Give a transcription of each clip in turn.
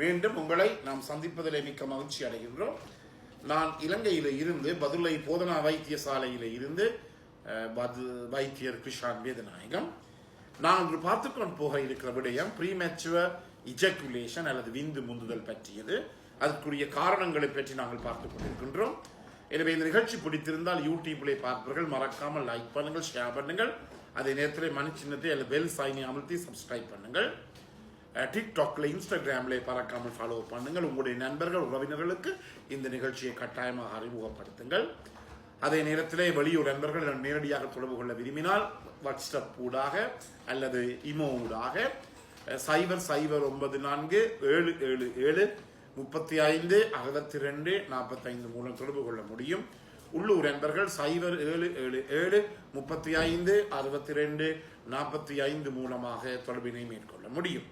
மீண்டும் உங்களை நாம் சந்திப்பதிலே மிக்க மகிழ்ச்சி அடைகின்றோம். நான் இலங்கையில இருந்து பதுளை போதனா வைத்தியசாலையில இருந்து வைத்தியர் கிருஷான் வேதநாயகம். நான் இன்று பார்த்துக்கொண்டு போக இருக்கிற விடயம் ப்ரீமெச்சுவர் இஜக்குலேஷன் அல்லது விந்து முந்துதல் பற்றியது. அதற்குரிய காரணங்களை பற்றி நாங்கள் பார்த்துக் கொண்டிருக்கின்றோம். எனவே இந்த நிகழ்ச்சி பிடித்திருந்தால் யூடியூப்ல பார்ப்பவர்கள் மறக்காமல் லைக் பண்ணுங்கள், ஷேர் பண்ணுங்கள். அதே நேரத்தில் மணி சின்னத்தை அல்லது பெல் சைனை அமர்த்தி சப்ஸ்கிரைப் பண்ணுங்கள். டிக்டாக்ல இன்ஸ்டாகிராம்ல பறக்காமல் ஃபாலோ பண்ணுங்கள். உங்களுடைய நண்பர்கள் உறவினர்களுக்கு இந்த நிகழ்ச்சியை கட்டாயமாக அறிமுகப்படுத்துங்கள். அதே நேரத்திலே வெளியூர் நண்பர்கள் நேரடியாக தொடர்பு கொள்ள விரும்பினால் வாட்ஸ்அப் ஊடாக அல்லது இமோ ஊடாக 0047777356245 மூலம் தொடர்பு கொள்ள முடியும். உள்ளூர் நண்பர்கள் 077756245 மூலமாக தொடர்பினை மேற்கொள்ள முடியும்.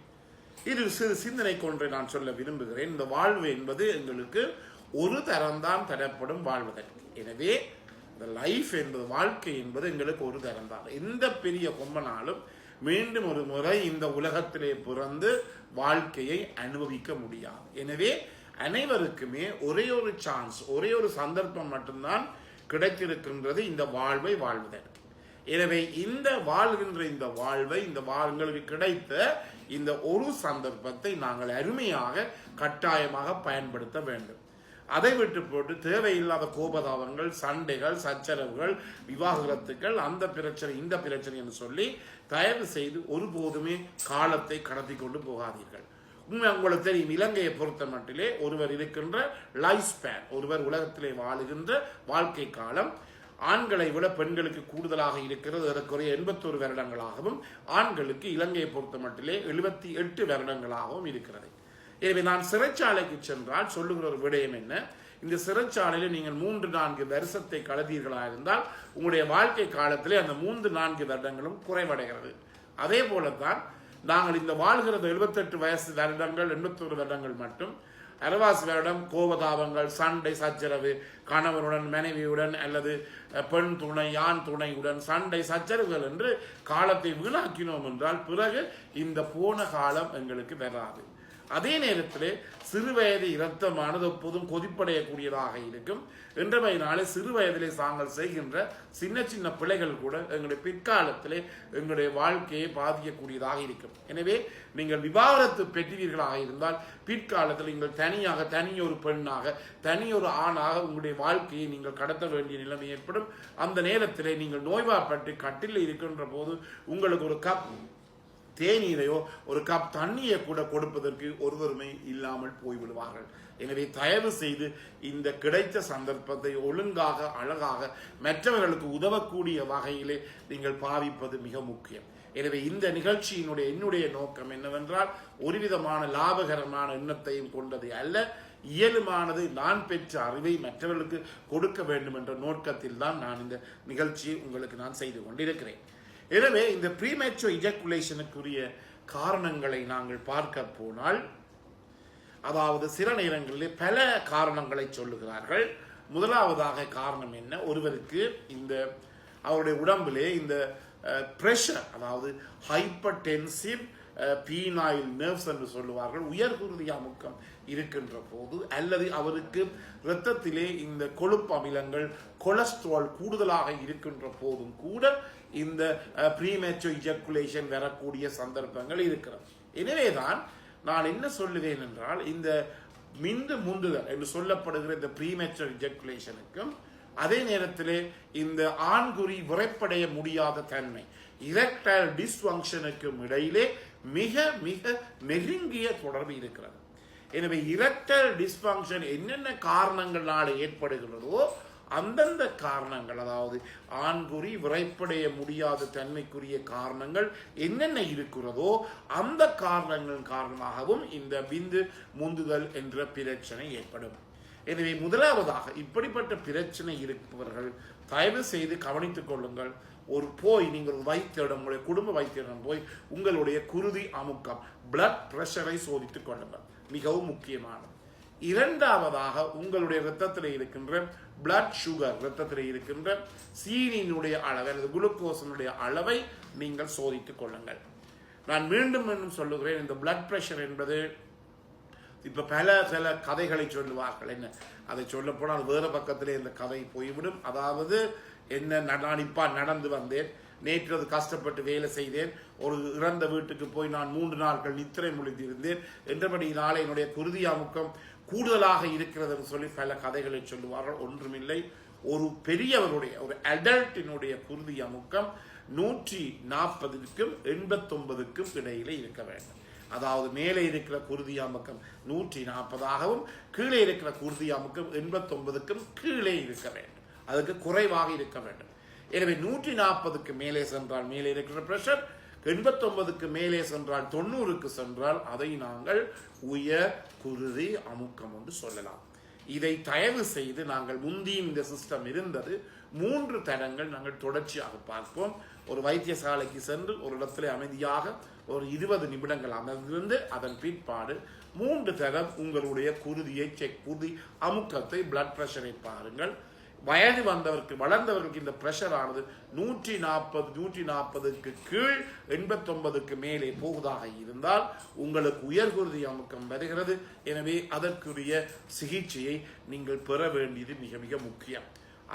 இது சிறு சிந்தனை கொண்டு நான் சொல்ல விரும்புகிறேன். இந்த வாழ்வு என்பது எங்களுக்கு ஒரு தரம்தான் தரப்படும் வாழ்வதற்கு. எனவே இந்த லைஃப் என்பது, வாழ்க்கை என்பது எங்களுக்கு ஒரு தரம்தான். எந்த பெரிய கொம்பனாலும் மீண்டும் ஒரு முறை இந்த உலகத்திலே பிறந்து வாழ்க்கையை அனுபவிக்க முடியாது. எனவே அனைவருக்குமே ஒரே ஒரு சான்ஸ், ஒரே ஒரு சந்தர்ப்பம் மட்டும்தான் கிடைத்திருக்கின்றது இந்த வாழ்வை வாழ்வதற்கு. எனவே இந்த வாழ்கின்ற இந்த வாழ்வை, இந்த எங்களுக்கு கிடைத்த இந்த ஒரு சந்தர்ப்பத்தை நாங்கள் அருமையாக கட்டாயமாக பயன்படுத்த வேண்டும். அதை விட்டு போட்டு தேவையில்லாத கோபதாபங்கள், சண்டைகள், சச்சரவுகள், விவாகரத்துக்கள், அந்த பிரச்சனை இந்த பிரச்சனை என்று சொல்லி தயவு செய்து ஒருபோதுமே காலத்தை கடத்தி கொண்டு போகாதீர்கள். உங்களுக்கு தெரியும், இலங்கையை பொறுத்த மட்டிலே ஒருவர் இருக்கின்ற லைஃப் ஸ்பேன், ஒருவர் உலகத்திலே வாழுகின்ற வாழ்க்கை காலம் ஆண்களை விட பெண்களுக்கு கூடுதலாக இருக்கிறது. அதற்குரிய 81 வருடங்களாகவும், ஆண்களுக்கு இலங்கையை பொறுத்த மட்டிலே 78 வருடங்களாகவும் இருக்கிறது. எனவே நான் சிறைச்சாலைக்கு சென்றால் சொல்லுகிற ஒரு விடயம் என்ன, இந்த சிறைச்சாலையில் நீங்கள் 3-4 வருஷத்தை கலந்தீர்களா இருந்தால் உங்களுடைய வாழ்க்கை காலத்திலே அந்த 3-4 வருடங்களும் குறைவடைகிறது. அதே போலத்தான் நாங்கள் இந்த வாழ்கிறது 78 வயசு வருடங்கள், 81 வருடங்கள் மட்டும். அரவாசி வருடம் கோபதாபங்கள், சண்டை, சச்சரவு, கணவனுடன், மனைவியுடன் அல்லது பெண் துணை, ஆண் துணையுடன் சண்டை, சச்சரவுகள் என்று காலத்தை வீணாக்கினோம் என்றால் பிறகு இந்த போன காலம் எங்களுக்கு வராது. அதே நேரத்தில் சிறு வயது இரத்தமானது எப்போதும் கொதிப்படையக்கூடியதாக இருக்கும். என்றமையினாலே சிறு வயதிலே தாங்கள் செய்கின்ற சின்ன சின்ன பிழைகள் கூட எங்களுடைய பிற்காலத்திலே எங்களுடைய வாழ்க்கையை பாதிக்கக்கூடியதாக இருக்கும். எனவே நீங்கள் விவாகரத்து பெற்றீர்களாக இருந்தால் பிற்காலத்தில் நீங்கள் தனியாக, தனியொரு பெண்ணாக, தனியொரு ஆணாக உங்களுடைய வாழ்க்கையை நீங்கள் கடத்த வேண்டிய நிலைமை ஏற்படும். அந்த நேரத்திலே நீங்கள் நோய்வாய்ப்பட்டு கட்டில் இருக்கின்ற போது உங்களுக்கு ஒரு கப் தேநீரையோ ஒரு கப் தண்ணியை கூட கொடுப்பதற்கு ஒருவருமே இல்லாமல் போய்விடுவார்கள். எனவே தயவு செய்து இந்த கிடைத்த சந்தர்ப்பத்தை ஒழுங்காக, அழகாக மற்றவர்களுக்கு உதவக்கூடிய வகையிலே நீங்கள் பாவிப்பது மிக முக்கியம். எனவே இந்த நிகழ்ச்சியினுடைய என்னுடைய நோக்கம் என்னவென்றால் ஒரு விதமான லாபகரமான எண்ணத்தையும் கொண்டது அல்ல, இயலுமானது நான் பெற்ற அறிவை மற்றவர்களுக்கு கொடுக்க வேண்டும் என்ற நோக்கத்தில் தான் நான் இந்த நிகழ்ச்சியை உங்களுக்கு நான் செய்து கொண்டிருக்கிறேன். எனவே இந்த ப்ரீமெச்சுவர் இஜக்குலேஷனுக்குரிய காரணங்களை நாங்கள் பார்க்க போனால், அதாவது சில நேரங்களில் பல காரணங்களை சொல்லுகிறார்கள். முதலாவதாக காரணம் என்ன, ஒருவருக்கு இந்த அவருடைய உடம்பிலே இந்த பிரஷர், அதாவது ஹைப்பர் டென்சிவ் பீனாயில் நர்வ்ஸ் என்று சொல்லுவார்கள், உயர்குருதி அமுக்கம் இருக்கின்ற போது, அல்லது அவருக்கு இரத்தத்திலே இந்த கொழுப்பு அமிலங்கள், கொலஸ்ட்ரால் கூடுதலாக இருக்கின்ற போதும் கூட இந்த ப்ரீமெச்சுவர் இஜக்குலேஷன் வரக்கூடிய சந்தர்ப்பங்கள் இருக்கிறது. எனவேதான் நான் என்ன சொல்லுவேன் என்றால், இந்த மிந்து முந்துதல் என்று சொல்லப்படுகிற இந்த ப்ரீமெச்சுவர் இஜக்குலேஷனுக்கும் அதே நேரத்திலே இந்த ஆண்குறி விரைப்படைய முடியாத தன்மை, இரெக்டைல் டிஸ்ஃபங்க்ஷனுக்கும் இடையிலே மிக மிக நெருங்கிய தொடர்பு இருக்கிறது. எனவே இரெக்டைல் டிஸ்ஃபங்க்ஷன் என்னென்ன காரணங்களால் ஏற்படுகிறதோ அந்தந்த காரணங்கள், அதாவது ஆண்குறி விரைப்படைய முடியாத தன்மைக்குரிய காரணங்கள் என்னென்ன இருக்கிறதோ அந்த காரணங்கள் காரணமாகவும் இந்த விந்து முந்துதல் என்ற பிரச்சனை ஏற்படும். எனவே முதலாவதாக இப்படிப்பட்ட பிரச்சனை இருப்பவர்கள் தயவு செய்து கவனித்துக் கொள்ளுங்கள். நீங்கள் வைத்தியரிடம், உங்களுடைய குடும்ப வைத்தியரிடம் போய் உங்களுடைய குருதி அமுக்கம், பிளட் பிரஷரை சோதித்துக் கொள்ளுங்கள், மிகவும் முக்கியமானது. இரண்டாவதாக உங்களுடைய இரத்தத்தில் இருக்கின்ற பிளட் சுகர், இரத்தத்தில் இருக்கின்ற சீனியினுடைய அளவை அல்லது குளுக்கோஸினுடைய அளவை நீங்கள் சோதித்துக் கொள்ளுங்கள். நான் மீண்டும் மீண்டும் சொல்லுகிறேன், இந்த பிளட் பிரஷர் என்பது இப்ப சில கதைகளை சொல்லுவார்கள். என்ன அதை சொல்ல போனால் வேற பக்கத்திலே இந்த கதை போய்விடும். அதாவது என்ன, நான் இப்ப நடந்து வந்தேன், நேற்று அது கஷ்டப்பட்டு வேலை செய்தேன், ஒரு இறந்த வீட்டுக்கு போய் நான் 3 நாட்கள் நித்திரை முழித்திருந்தேன் என்றபடியினாலே என்னுடைய குருதி அமுக்கம் கூடுதலாக இருக்கிறது என்று சொல்லி பல கதைகளை சொல்லுவார்கள். ஒன்றுமில்லை, ஒரு பெரியவருடைய ஒரு அடல்ட்டினுடைய குருதி அமுக்கம் 140க்கும் 89க்கும் இடையிலே இருக்க வேண்டும். அதாவது மேலே இருக்கிற குருதி அமுக்கம் 140ஆகவும் கீழே இருக்கிற குருதி அமுக்கம் 89க்கும் கீழே இருக்க வேண்டும், அதுக்கு குறைவாக இருக்க வேண்டும். எனவே 140க்கு மேலே சென்றால் மேலே இருக்கிற பிரஷர், 89க்கு மேலே சென்றால் 90க்கு சென்றால் அதை நாங்கள் உயர் குருதி அமுக்கம் என்று சொல்லலாம். இதை தயவு செய்து நாங்கள் முந்தியும் இந்த சிஸ்டம் இருந்தது 3 தரங்கள் நாங்கள் தொடர்ச்சியாக பார்ப்போம். ஒரு வைத்தியசாலைக்கு சென்று ஒரு இடத்துல அமைதியாக ஒரு 20 நிமிடங்கள் அமர்ந்திருந்து அதன் பிற்பாடு 3 தரம் உங்களுடைய குருதி அமுக்கத்தை, பிளட் பிரஷரை பாருங்கள். வயது வளர்ந்தவர்களுக்கு இந்த பிரஷர் ஆனது 140க்கு கீழ் 89க்கு மேலே போவதாக இருந்தால் உங்களுக்கு உயர்குருதி அமுக்கம் வருகிறது. எனவே அதற்குரிய சிகிச்சையை நீங்கள் பெற வேண்டியது மிக மிக முக்கியம்.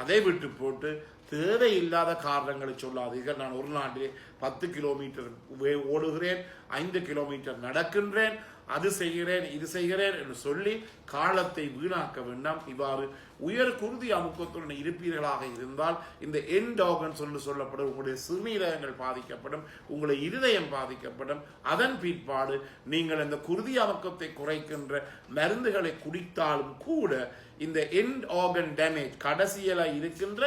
அதை விட்டு போட்டு தேவையில்லாத காரணங்களை சொல்லாதீர்கள். நான் ஒரு நாட்டிலே 10 கிலோமீட்டர் ஓடுகிறேன், 5 கிலோமீட்டர் நடக்கின்றேன், அது செய்கிறேன் இது செய்கிறேன் என்று சொல்லி காலத்தை வீணாக்க வேண்டாம். இவ்வாறு உயர் குருதி அமுக்கத்துடன் இருப்பீர்களாக இருந்தால் இந்த எண்ட் ஆர்கன்ஸ் என்று சொல்லப்படும் உங்களுடைய சிறுநீரகங்கள் பாதிக்கப்படும், உங்களுடைய இருதயம் பாதிக்கப்படும். அதன் பிற்பாடு நீங்கள் இந்த குருதி அமுக்கத்தை குறைக்கின்ற மருந்துகளை குடித்தாலும் கூட இந்த எண்ட் ஆர்கன் டேமேஜ், கடைசியில இருக்கின்ற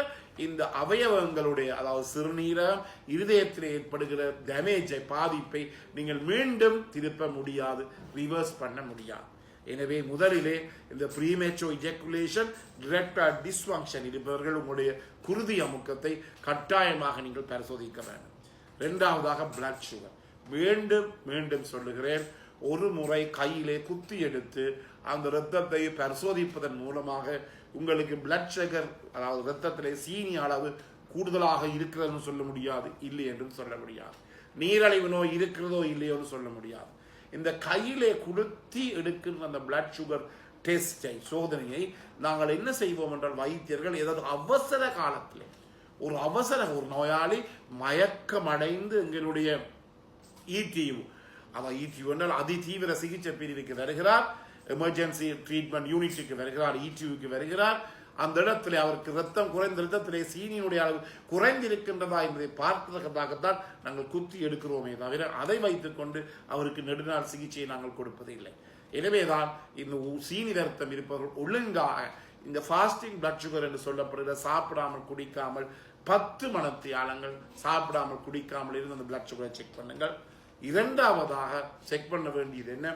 இந்த அவயவங்களுடைய, அதாவது சிறுநீரகம், இருதயத்தில் ஏற்படுகிற டேமேஜை, பாதிப்பை நீங்கள் மீண்டும் திருப்ப முடியாது, ரிவர்ஸ் பண்ண முடியாது. எனவே முதலிலே இந்த ப்ரீமேச்சோ இஜாக்குலேஷன், டிரெக்டர் டிஸ்ஃபங்க்ஷன் இருப்பவர்கள் உங்களுடைய குருதி அமுக்கத்தை கட்டாயமாக நீங்கள் பரிசோதிக்க வேண்டும். 2வதாக பிளட் சுகர். மீண்டும் மீண்டும் சொல்லுகிறேன், ஒரு முறை கையிலே குத்தி எடுத்து அந்த இரத்தத்தை பரிசோதிப்பதன் மூலமாக உங்களுக்கு பிளட் சுகர், அதாவது இரத்தத்திலே சீனி அளவு கூடுதலாக இருக்கிறதுன்னு சொல்ல முடியாது, இல்லை என்றும் சொல்ல முடியாது. நீரழிவு நோய் இருக்கிறதோ இல்லையோன்னு சொல்ல முடியாது. இந்த கையிலே குடுத்தி எடுக்கின்ற அந்த பிளட் சுகர் டெஸ்டை, சோதனையை நாங்கள் என்ன செய்வோம் என்றால், வைத்தியர்கள் ஏதாவது அவசர காலத்தில் ஒரு நோயாளி மயக்கமடைந்து எங்களுடைய ETU, அவர் ETU என்றால் அதிதீவிர சிகிச்சை பிரிவுக்கு வருகிறார், எமர்ஜென்சி ட்ரீட்மெண்ட் யூனிட்டுக்கு வருகிறார், ETUக்கு வருகிறார். அந்த இடத்துல அவருக்கு ரத்தம் குறைந்த இடத்திலே சீனியினுடைய அளவு குறைந்திருக்கின்றதா என்பதை பார்ப்பதற்காகத்தான் நாங்கள் குத்தி எடுக்கிறோமே தவிர அதை வைத்துக் கொண்டு அவருக்கு நெடுநாள் சிகிச்சையை நாங்கள் கொடுப்பதில்லை. எனவேதான் இந்த சீனி ரத்தம் இருப்பவர்கள் ஒழுங்காக இந்த ஃபாஸ்டிங் பிளட் சுகர் என்று சொல்லப்படுகிற சாப்பிடாமல் குடிக்காமல் 10 மணித்தியாலங்கள் சாப்பிடாமல் குடிக்காமல் இருந்து அந்த பிளட் சுகரை செக் பண்ணுங்கள். 2வதாக செக் பண்ண வேண்டியது என்ன,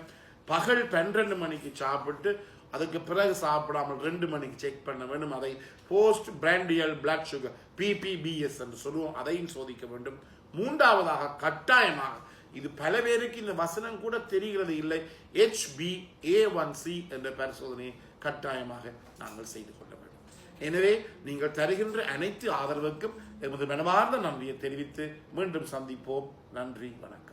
பகல் 12 மணிக்கு சாப்பிட்டு அதுக்கு பிறகு சாப்பிடாமல் 2 மணிக்கு செக் பண்ண வேண்டும். அதை post prandial blood sugar, PPBS என்று சொல்லுவோம், அதையும் சோதிக்க வேண்டும். 3வதாக கட்டாயமாக, இது பல பேருக்கு இந்த வசனம் கூட தெரிகிறது இல்லை, HbA1c என்ற பரிசோதனையை கட்டாயமாக நாங்கள் செய்து கொள்ள வேண்டும். எனவே நீங்கள் தருகின்ற அனைத்து ஆதரவுக்கும் எமது மனமார்ந்த நன்றியை தெரிவித்து மீண்டும் சந்திப்போம். நன்றி, வணக்கம்.